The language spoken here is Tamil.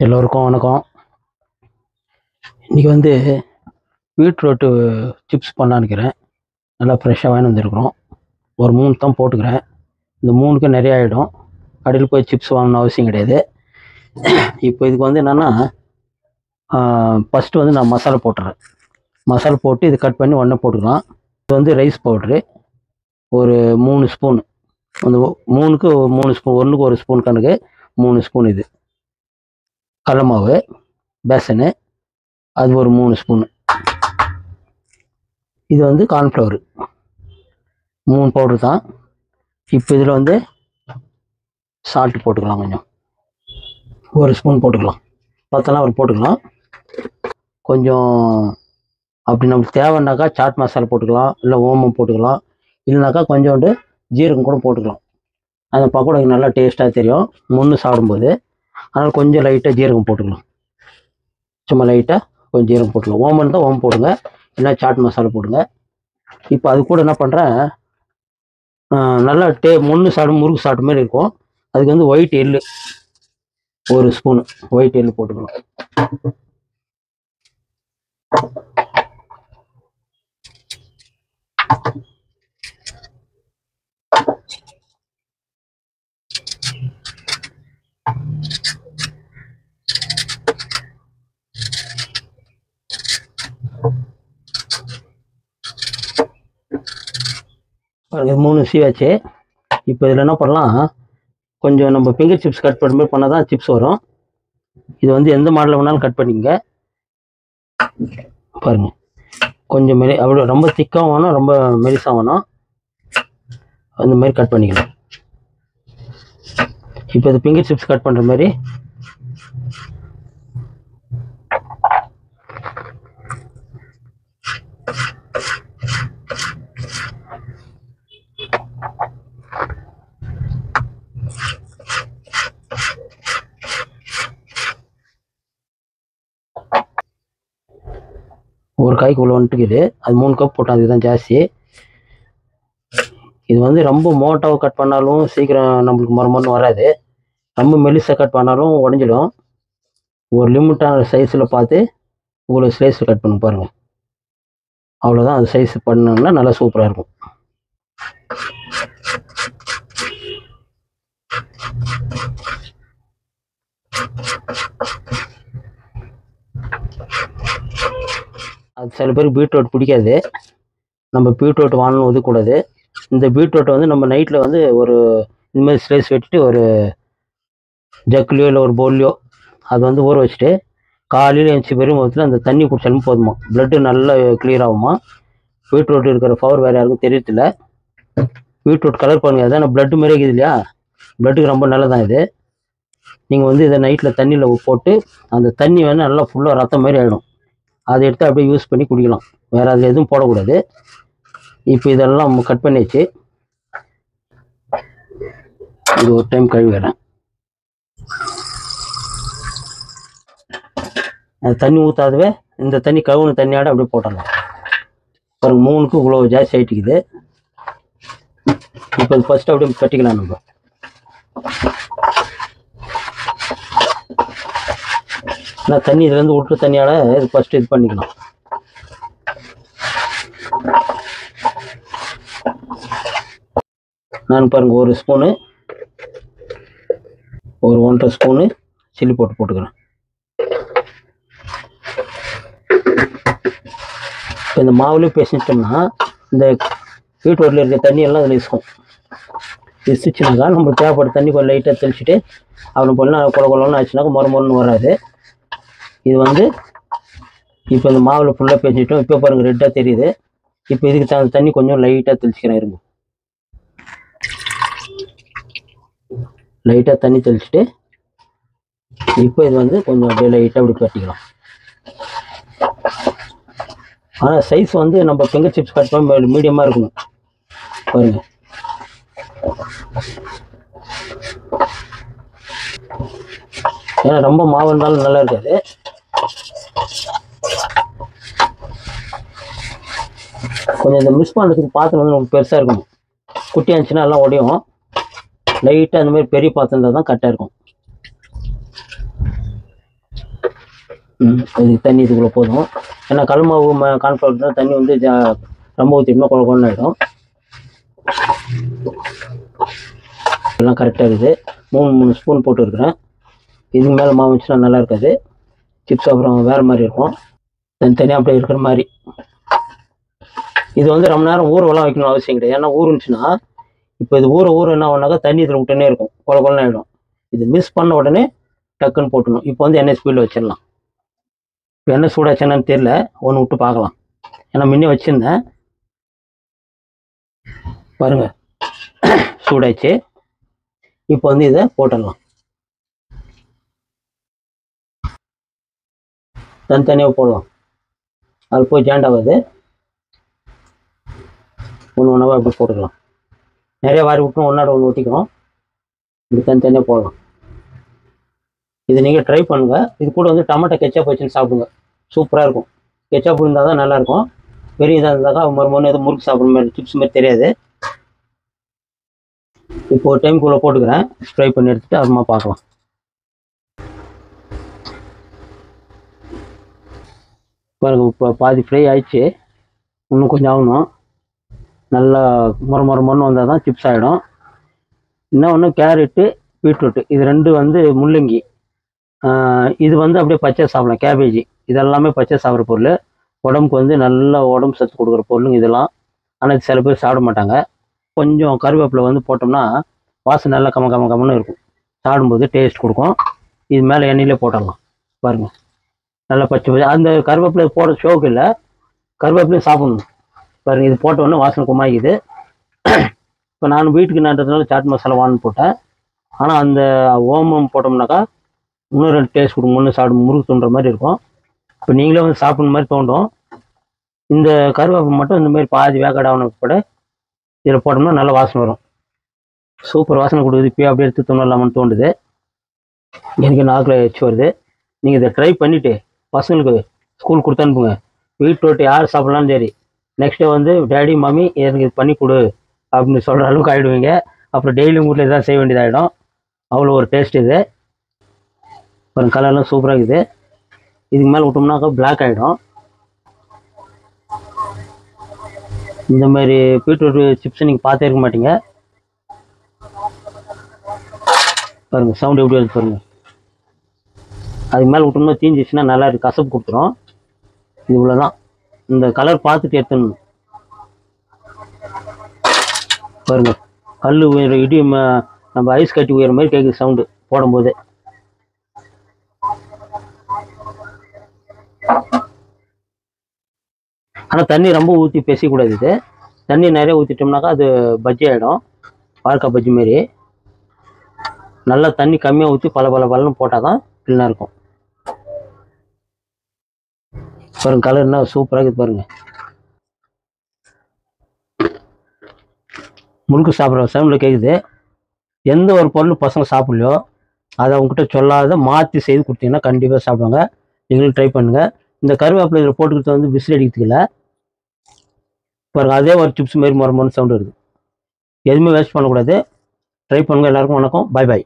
எல்லோருக்கும் வணக்கம். இன்றைக்கி வந்து பீட்ரூட்டு சிப்ஸ் பண்ணலான்னுக்கிறேன். நல்லா ஃப்ரெஷ்ஷாக வாங்கி வந்துருக்குறோம். ஒரு 3 தான் போட்டுக்கிறேன். இந்த 3க்கு நிறைய ஆகிடும். கடையில் போய் சிப்ஸ் வாங்கணும் அவசியம் கிடையாது. இப்போ இதுக்கு வந்து என்னென்னா, ஃபஸ்ட்டு வந்து நான் மசாலா போட்டுறேன். மசாலா போட்டு இது கட் பண்ணி ஒன்றே போட்டுக்கலாம். இது வந்து ரைஸ் பவுட்ரு ஒரு 3 ஸ்பூனு. அந்த 3க்கு 3 ஸ்பூன், 1க்கு 1 ஸ்பூன் கணக்கு 3 ஸ்பூன். இது கடல மாவு, பேசனு, அது ஒரு 3 ஸ்பூனு. இது வந்து கார்ன்ஃப்ளவரு 3 பவுட்ரு தான். இப்போ இதில் வந்து சால்ட்டு போட்டுக்கலாம். கொஞ்சம் 1 ஸ்பூன் போட்டுக்கலாம். பத்தெல்லாம் ஒரு போட்டுக்கலாம். கொஞ்சம் அப்படி நமக்கு தேவைன்னாக்கா சாட் மசாலா போட்டுக்கலாம், இல்லை ஓமம் போட்டுக்கலாம், இல்லைனாக்கா கொஞ்சோண்டு ஜீரகம் கூட போட்டுக்கலாம். அந்த பக்கோடாக்கு நல்லா டேஸ்ட்டாக தெரியும் முன்னு சாப்பிடும்போது. அதனால் கொஞ்சம் லைட்டாக ஜீரகம் போட்டுக்கலாம். சும்மா லைட்டாக கொஞ்சம் ஜீரகம் போட்டுக்கலாம். ஓமம் தான் ஓமம் போடுங்க, இல்லைனா சாட் மசாலா போடுங்க. இப்போ அது கூட என்ன பண்ணுறேன், நல்லா முன்னு சாப்பிடும் முறுக்கு சாப்பிட்ட மாதிரி இருக்கும். அதுக்கு வந்து ஒயிட் எள்ளு 1 ஸ்பூனு ஒயிட் எள்ளு போட்டுக்கலாம். இது 3 சீவாச்சு. இப்போ இதில் என்ன பண்ணலாம், கொஞ்சம் நம்ம ஃபிங்கர் சிப்ஸ் கட் பண்ணுற மாதிரி பண்ணால் தான் சிப்ஸ் வரும். இது வந்து எந்த மாடலில் வேணாலும் கட் பண்ணிக்கங்க. பாருங்கள், கொஞ்சம் அவ்வளோ ரொம்ப திக்காகவும் வேணும், ரொம்ப மெலிசாக வேணும். அந்த மாதிரி கட் பண்ணிக்கலாம். இப்போ இது ஃபிங்கர் சிப்ஸ் கட் பண்ணுற மாதிரி ஒரு காய்க்கு இவ்வளோ வந்துட்டுக்குது. அது 3 கப் போட்டோம், அதுதான் ஜாஸ்தி. இது வந்து ரொம்ப மோட்டாவை கட் பண்ணாலும் சீக்கிரம் நம்மளுக்கு மரமன்னு வராது. ரொம்ப மெலிசாக கட் பண்ணாலும் உடஞ்சிடும். ஒரு லிமிட்டான சைஸில் பார்த்து உங்களுக்கு ஸ்லைஸில் கட் பண்ணி பாருங்கள். அவ்வளோதான். அது சைஸ் பண்ணோம்னா நல்லா சூப்பராக இருக்கும். அது சில பேருக்கு பீட்ரூட் பிடிக்காது. நம்ம பீட்ரூட் வாங்கணும் ஒதுக்கூடாது. இந்த பீட்ரூட்டை வந்து நம்ம நைட்டில் வந்து ஒரு இந்த மாதிரி ஸ்லைஸ் வெட்டிட்டு ஒரு ஜக்குலையோ இல்லை ஒரு பவுல்லையோ அது வந்து ஊற வச்சுட்டு காலையில் எழுந்துச்சி பெரும் போதில் அந்த தண்ணி குடிச்சாலும் போதுமா, பிளட்டு நல்லா கிளியர் ஆகுமா. பீட்ரூட் இருக்கிற பவர் வேறு யாருக்கும் தெரியறதில்ல. பீட்ரூட் கலர் பாருங்கள், அதான் பிளட்டு மாதிரி இருக்குது இல்லையா, பிளட்டுக்கு ரொம்ப நல்லதான் இது. நீங்கள் வந்து இதை நைட்டில் தண்ணியில் போட்டு அந்த தண்ணி வந்து நல்லா ஃபுல்லாக ரத்தம் மாதிரி ஆகிடும். அதை எடுத்து அப்படியே யூஸ் பண்ணி குடிக்கலாம். வேறு அதில் எதுவும் போடக்கூடாது. இப்போ இதெல்லாம் கட் பண்ணி வச்சு இது ஒரு டைம் கழுவிடுறேன். அது தண்ணி ஊற்றாதவே இந்த தண்ணி கழுவுன தண்ணியோட அப்படியே போட்டலாம். ஒரு 3க்கு இவ்வளோ ஜாஸ்தி ஆகிட்டுக்குது. இப்போ இது ஃபஸ்ட்டு அப்படியே கட்டிக்கலாம். நம்ம நான் தண்ணி இதுலேருந்து விட்டு தண்ணியோட இது ஃபஸ்ட்டு இது பண்ணிக்கலாம். நான் பாருங்கள், 1 ஸ்பூனு, ஒரு 1.5 ஸ்பூனு சில்லி போட்டுக்கிறேன். இப்போ இந்த மாவுலேயே பேசிட்டோம்னா இந்த பீட்ரூட்டில் இருக்க தண்ணியெல்லாம் அதில் இசுக்கும். இசுச்சுனாக்கா நம்மளுக்கு தேவைப்பட்ட தண்ணி கொஞ்சம் லைட்டாக தெளிச்சுட்டு அவ்வளோ போனால் குளம்னு ஆச்சுனாக்கா மொரன்னு வராது. இது வந்து இப்போ இந்த மாவில் ஃபுல்லாக பேசிட்டோம். இப்போ பாருங்கள் ரெட்டாக தெரியுது. இப்போ இதுக்கு தகுந்த தண்ணி கொஞ்சம் லைட்டாக தெளிச்சுக்கிறேன். இருங்க, லைட்டாக தண்ணி தெளிச்சுட்டு இப்போ இது வந்து கொஞ்சம் அப்படியே லைட்டாக அப்படி கட்டிக்கலாம். ஆனால் சைஸ் வந்து நம்ம ஃபிங்கர் சிப்ஸ் கட் பண்ண மீடியமாக இருக்கணும். பாருங்கள், ஏன்னா ரொம்ப மாவு இருந்தாலும் நல்லா இருக்காது. கொஞ்சம் இந்த மிக்ஸ் பண்ணுறதுக்கு பாத்திரம் வந்து நமக்கு பெருசாக இருக்கணும். குட்டியாக இருந்துச்சுன்னா எல்லாம் உடையும். லைட்டாக அந்த மாதிரி பெரிய பாத்திரம் இருந்தால் தான் கரெக்டாக இருக்கும். இதுக்கு தண்ணி இதுக்குள்ளே போதும். ஏன்னா கடல மாவு கான்ஃப்ளவர் தான் தண்ணி வந்து ரொம்ப ஊற்றிடணும், குழம்பு ஆகிடும். எல்லாம் கரெக்டாக இருக்குது. 3 ஸ்பூன் போட்டுருக்குறேன். இதுக்கு மேலே மாவு வச்சுன்னா நல்லா இருக்காது. சிப்ஸ் அப்புறம் வேறு மாதிரி இருக்கும், தனித்தனியாக அப்படியே இருக்கிற மாதிரி. இது வந்து ரொம்ப நேரம் ஊறவெல்லாம் வைக்கணும் அவசியம் கிடையாது. ஏன்னா ஊறுச்சுன்னா இப்போ இது ஊற என்ன பண்ணாக்கா தண்ணி இதில் விட்டுனே இருக்கும், குழம்புலாம் ஆகிடும். இது மிஸ் பண்ண உடனே டக்குன்னு போட்டணும். இப்போ வந்து எண்ணெய் ஸ்பீடில் வச்சிடலாம். இப்போ எண்ணெய் சூடாச்சுன்னு தெரியல, ஒன்று விட்டு பார்க்கலாம். ஏன்னா முன்னே வச்சுருந்தேன் பாருங்க, சூடாச்சு. இப்போ வந்து இதை போட்டுடலாம். தனித்தனியாக போடலாம், அது போய் ஜாயிண்ட் ஆகாது. ஒன்றாக அப்படி போட்டுக்கலாம். நிறைய வாரி விட்டோம், ஒன்றோட ஒன்று ஊற்றிக்கிறோம். இப்படி தனித்தனியாக போடலாம். இது நீங்கள் ட்ரை பண்ணுங்கள். இது கூட வந்து டொமேட்டோ கெச்சப் வச்சுன்னு சாப்பிடுங்க, சூப்பராக இருக்கும். கெச்சப் இருந்தால் தான் நல்லாயிருக்கும். பெரிய இதாக இருந்தாக்கா மறுமொன்று எதுவும் முறுக்கு சாப்பிட்ற மாதிரி சிப்ஸ் மாதிரி தெரியாது. இப்போ ஒரு டைமுக்குள்ளே போட்டுக்கிறேன், ஃப்ரை பண்ணி எடுத்துகிட்டு அப்புறமா பார்க்கலாம். பாருங்கள், இப்போ பாதி ஃப்ரை ஆயிடுச்சு, இன்னும் கொஞ்சம் ஆகணும். நல்லா மொறு வந்தால் தான் சிப்ஸ் ஆகிடும். இன்னொன்று கேரட்டு பீட்ரூட்டு இது 2 வந்து முள்ளங்கி. இது வந்து அப்படியே பச்சை சாப்பிடலாம். கேபேஜி இதெல்லாமே பச்சை சாப்பிட்ற பொருள், உடம்புக்கு வந்து நல்ல உடம்பு சத்து கொடுக்குற பொருளுங்க இதெல்லாம். ஆனால் சில பேர் சாப்பிட மாட்டாங்க. கொஞ்சம் கருவேப்பிலை வந்து போட்டோம்னா வாசனை நல்லா கம்மன்னு இருக்கும், சாப்பிடும்போது டேஸ்ட் கொடுக்கும். இது மேலே எண்ணெயிலே போட்டுடலாம். பாருங்கள், நல்லா பச்சை அந்த கருவேப்பிலை போட ஷோக்கு இல்லை, கருவேப்பிலையும் சாப்பிடணும். பாருங்கள், இது போட்டோன்னே வாசனை குமாய்க்குது. இப்போ நான் வீட்டுக்கு நன்றதுனால சாட் மசாலா வாங்கி போட்டேன். ஆனால் அந்த ஓமம் போட்டோம்னாக்கா இன்னும் 2 டேஸ்ட் கொடுக்கும், முன்னே சாப்பிடும் முறுக்கு தோன்ற மாதிரி இருக்கும். இப்போ நீங்களே வந்து சாப்பிட்ற மாதிரி தோண்டும். இந்த கருவேப்பிலை மட்டும் இந்த மாதிரி பாதி வேக்காடாகணும் கூட இதில் போட்டோம்னா நல்ல வாசனை வரும், சூப்பர் வாசனை கொடுக்குது. இப்போ அப்படியே எடுத்து தோணலாமான்னு தோண்டுது, எனக்கு நாக்கில் வச்சு வருது. நீங்கள் இதை ட்ரை பண்ணிவிட்டு பசங்களுக்கு ஸ்கூல் கொடுத்து அனுப்புங்க. பீட்ரூட் யார் சாப்பிட்லான்னு சரி, நெக்ஸ்ட் டே வந்து டேடி மம்மி எனக்கு இது பண்ணி கொடு அப்படின்னு சொல்கிற அளவுக்கு ஆகிடுவீங்க. அப்புறம் டெய்லியும் வீட்டில் இதான் செய்ய வேண்டியதாகிடும், அவ்வளோ ஒரு டேஸ்ட் இது. அப்புறம் கலர்லாம் சூப்பராக இருக்குது. இதுக்கு மேலே விட்டோம்னாக்கா பிளாக் ஆகிடும். இந்த மாதிரி பீட்ரூட் சிப்ஸை நீங்கள் பார்த்தே இருக்க மாட்டீங்க. பாருங்கள் சவுண்ட் எப்படி வருது பாருங்கள். அதுக்கு மேலே விட்டோம்னா தீஞ்சிச்சுன்னா நல்லா இருக்குது, கசப்பு கொடுத்துரும். இது இவ்வளோதான். இந்த கலர் பார்த்துட்டு எடுத்துடணும். பாருங்கள், கல் உயர இடி நம்ம ஐஸ் கட்டி உயர மாதிரி கேட்குது சவுண்டு போடும்போது. ஆனால் தண்ணி ரொம்ப ஊற்றி பேசிக்கூடாது. இது தண்ணி நிறைய ஊற்றிட்டோம்னாக்கா அது பஜ்ஜி ஆகிடும், வாழைக்காய் பஜ்ஜி மாரி. நல்லா தண்ணி கம்மியாக ஊற்றி பலன்னு போட்டால் தான் கிளீனாக இருக்கும். பாருங்கள், கலர்னா சூப்பராக இருக்குது பாருங்கள். முறுக்கு சாப்பிட்ற சவுண்டில் கேட்குது. எந்த ஒரு பொருள் பசங்க சாப்பிட்லையோ அதை அவங்ககிட்ட சொல்லாத மாற்றி செய்து கொடுத்தீங்கன்னா கண்டிப்பாக சாப்பிடுவாங்க. நீங்களும் ட்ரை பண்ணுங்கள். இந்த கருவேப்பிலை இதில் போட்டுக்கிட்டு வந்து விசில் அடிக்கிறதுல பாருங்கள், அதே ஒரு சிப்ஸ் மாரி மொறு சவுண்டு இருக்குது. எதுவுமே வேஸ்ட் பண்ணக்கூடாது. ட்ரை பண்ணுங்கள். எல்லாருக்கும் வணக்கம், பாய் பாய்.